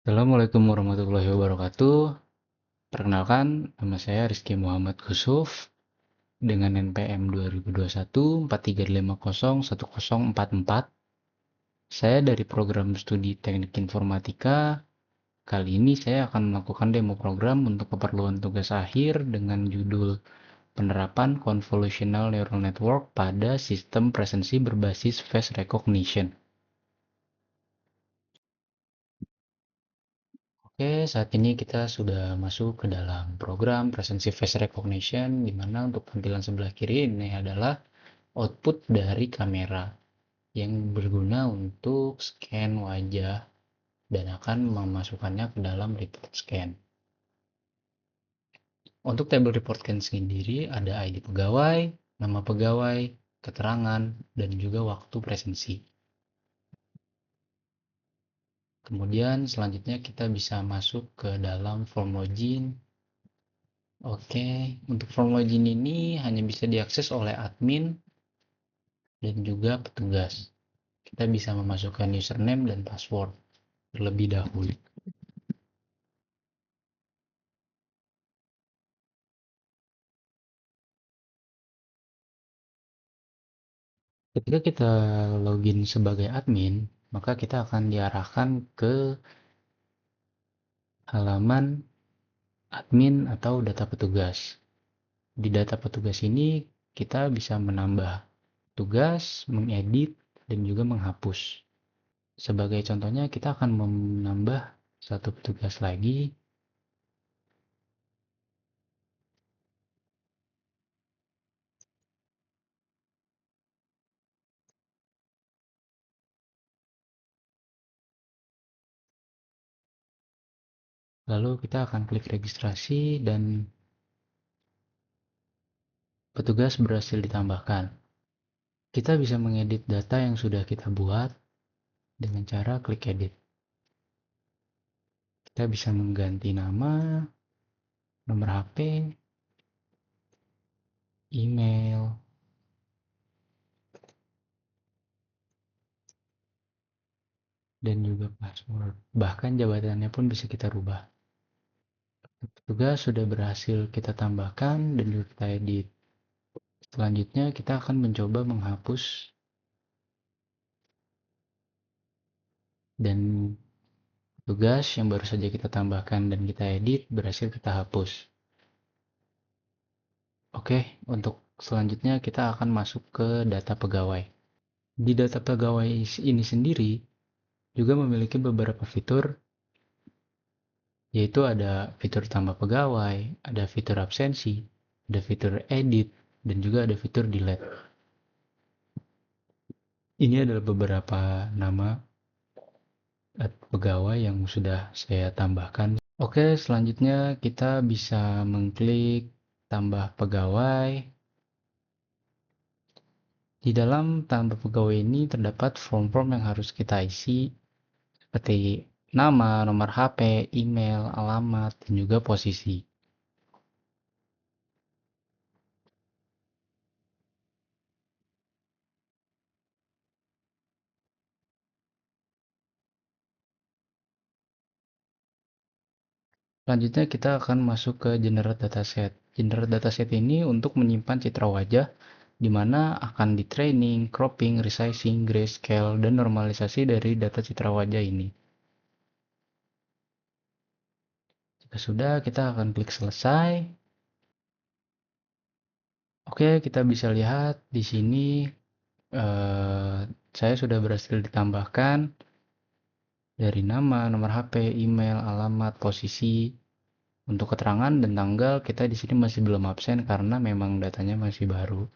Assalamualaikum warahmatullahi wabarakatuh. Perkenalkan, nama saya Rizky Muhammad Khusuf dengan NPM 2021 435010044. Saya dari program studi Teknik Informatika. Kali ini saya akan melakukan demo program untuk keperluan tugas akhir dengan judul Penerapan Convolutional Neural Network pada Sistem Presensi Berbasis Face Recognition. Oke, saat ini kita sudah masuk ke dalam program Presensi Face Recognition, di mana untuk tampilan sebelah kiri ini adalah output dari kamera yang berguna untuk scan wajah dan akan memasukkannya ke dalam report scan. Untuk tabel report scan sendiri ada ID pegawai, nama pegawai, keterangan, dan juga waktu presensi. Kemudian selanjutnya kita bisa masuk ke dalam form login. Oke, untuk form login ini hanya bisa diakses oleh admin dan juga petugas. Kita bisa memasukkan username dan password terlebih dahulu. Ketika kita login sebagai admin, maka kita akan diarahkan ke halaman admin atau data petugas. Di data petugas ini kita bisa menambah tugas, mengedit, dan juga menghapus. Sebagai contohnya, kita akan menambah satu petugas lagi. Lalu kita akan klik registrasi dan petugas berhasil ditambahkan. Kita bisa mengedit data yang sudah kita buat dengan cara klik edit. Kita bisa mengganti nama, nomor HP, email, dan juga password. Bahkan jabatannya pun bisa kita rubah. Petugas sudah berhasil kita tambahkan dan juga kita edit. Selanjutnya kita akan mencoba menghapus dan tugas yang baru saja kita tambahkan dan kita edit berhasil kita hapus. Oke, untuk selanjutnya kita akan masuk ke data pegawai. Di data pegawai ini sendiri juga memiliki beberapa fitur, yaitu ada fitur tambah pegawai, ada fitur absensi, ada fitur edit, dan juga ada fitur delete. Ini adalah beberapa nama pegawai yang sudah saya tambahkan. Oke, selanjutnya kita bisa mengklik tambah pegawai. Di dalam tambah pegawai ini terdapat form-form yang harus kita isi seperti nama, nomor HP, email, alamat, dan juga posisi. Selanjutnya kita akan masuk ke generate dataset. Generate dataset ini untuk menyimpan citra wajah di mana akan di training, cropping, resizing, grayscale, dan normalisasi dari data citra wajah ini. Jika sudah, kita akan klik selesai. Oke, kita bisa lihat di sini saya sudah berhasil ditambahkan dari nama, nomor HP, email, alamat, posisi. Untuk keterangan dan tanggal kita di sini masih belum absen karena memang datanya masih baru.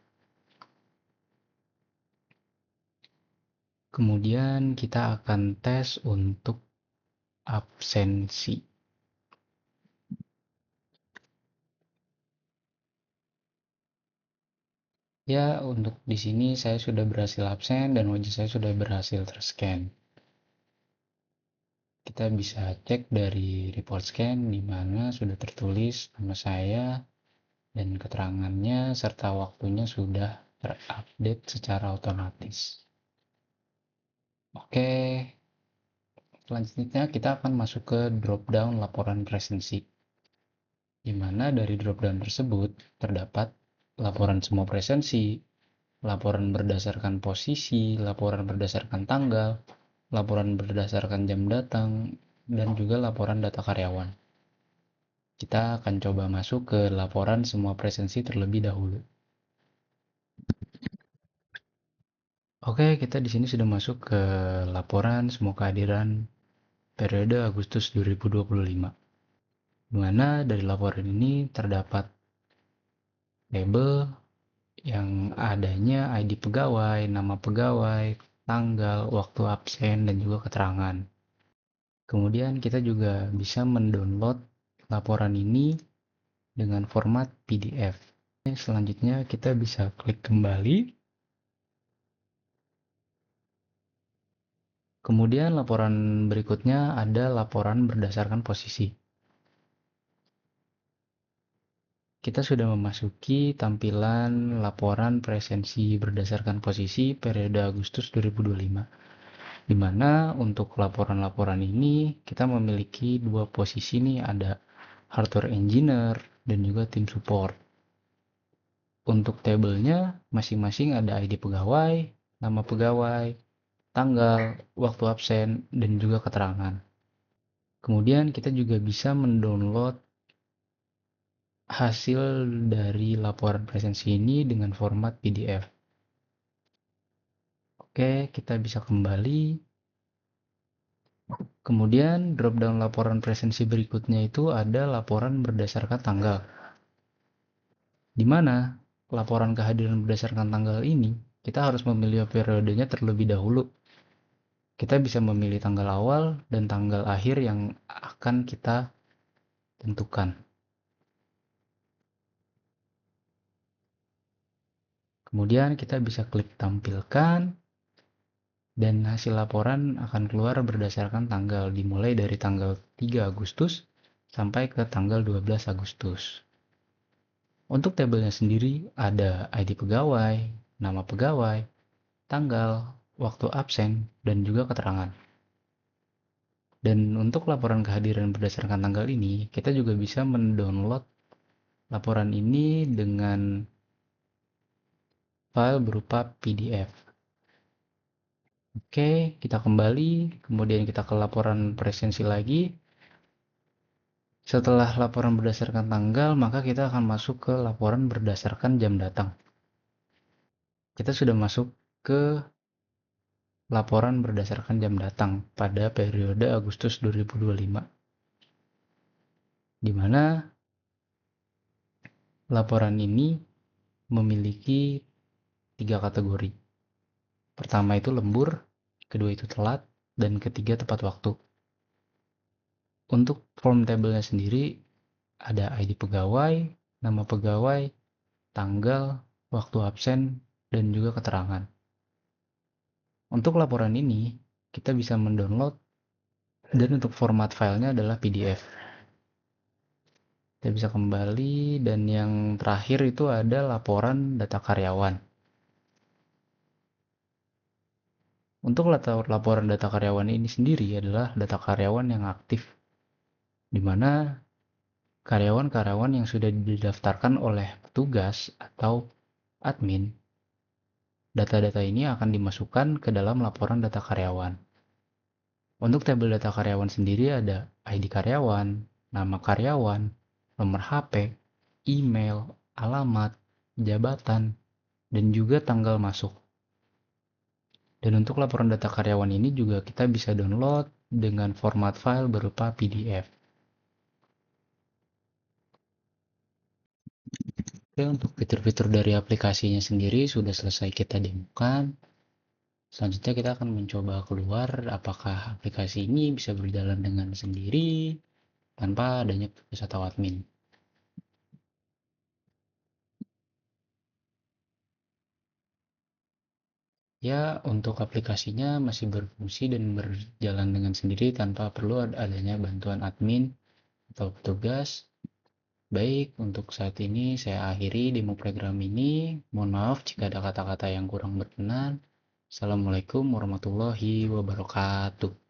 Kemudian kita akan tes untuk absensi. Ya, untuk di sini saya sudah berhasil absen dan wajah saya sudah berhasil terscan. Kita bisa cek dari report scan di mana sudah tertulis nama saya dan keterangannya serta waktunya sudah terupdate secara otomatis. Oke, Selanjutnya kita akan masuk ke drop down laporan presensi, di mana dari drop down tersebut terdapat laporan semua presensi, laporan berdasarkan posisi, laporan berdasarkan tanggal, laporan berdasarkan jam datang, dan juga laporan data karyawan. Kita akan coba masuk ke laporan semua presensi terlebih dahulu. Oke, kita di sini sudah masuk ke laporan semua kehadiran periode Agustus 2025. Di mana dari laporan ini terdapat label yang adanya ID pegawai, nama pegawai, tanggal, waktu absen, dan juga keterangan. Kemudian kita juga bisa mendownload laporan ini dengan format PDF. Selanjutnya kita bisa klik kembali. Kemudian laporan berikutnya ada laporan berdasarkan posisi. Kita sudah memasuki tampilan laporan presensi berdasarkan posisi periode Agustus 2025. Di mana untuk laporan-laporan ini kita memiliki dua posisi nih, ada hardware engineer dan juga tim support. Untuk tabelnya masing-masing ada ID pegawai, nama pegawai, tanggal, waktu absen, dan juga keterangan. Kemudian kita juga bisa mendownload hasil dari laporan presensi ini dengan format PDF. Oke, kita bisa kembali. Kemudian drop-down laporan presensi berikutnya itu ada laporan berdasarkan tanggal. Di mana laporan kehadiran berdasarkan tanggal ini, kita harus memilih periodenya terlebih dahulu. Kita bisa memilih tanggal awal dan tanggal akhir yang akan kita tentukan. Kemudian kita bisa klik tampilkan, dan hasil laporan akan keluar berdasarkan tanggal, dimulai dari tanggal 3 Agustus sampai ke tanggal 12 Agustus. Untuk tabelnya sendiri ada ID pegawai, nama pegawai, tanggal, waktu absen, dan juga keterangan. Dan untuk laporan kehadiran berdasarkan tanggal ini, kita juga bisa mendownload laporan ini dengan file berupa PDF. Oke, kita kembali, kemudian kita ke laporan presensi lagi. Setelah laporan berdasarkan tanggal, maka kita akan masuk ke laporan berdasarkan jam datang. Kita sudah masuk ke laporan berdasarkan jam datang pada periode Agustus 2025. Di mana laporan ini memiliki 3 kategori. Pertama itu lembur, kedua itu telat, dan ketiga tepat waktu. Untuk form tabelnya sendiri ada ID pegawai, nama pegawai, tanggal, waktu absen, dan juga keterangan. Untuk laporan ini, kita bisa mendownload, dan untuk format filenya adalah PDF. Kita bisa kembali, dan yang terakhir itu ada laporan data karyawan. Untuk laporan data karyawan ini sendiri adalah data karyawan yang aktif, di mana karyawan-karyawan yang sudah didaftarkan oleh petugas atau admin. Data-data ini akan dimasukkan ke dalam laporan data karyawan. Untuk tabel data karyawan sendiri ada ID karyawan, nama karyawan, nomor HP, email, alamat, jabatan, dan juga tanggal masuk. Dan untuk laporan data karyawan ini juga kita bisa download dengan format file berupa PDF. Oke, untuk fitur-fitur dari aplikasinya sendiri sudah selesai kita demokan. Selanjutnya kita akan mencoba keluar apakah aplikasi ini bisa berjalan dengan sendiri tanpa adanya petugas atau admin. Ya, untuk aplikasinya masih berfungsi dan berjalan dengan sendiri tanpa perlu adanya bantuan admin atau petugas. Baik, untuk saat ini saya akhiri demo program ini. Mohon maaf jika ada kata-kata yang kurang berkenan. Assalamualaikum warahmatullahi wabarakatuh.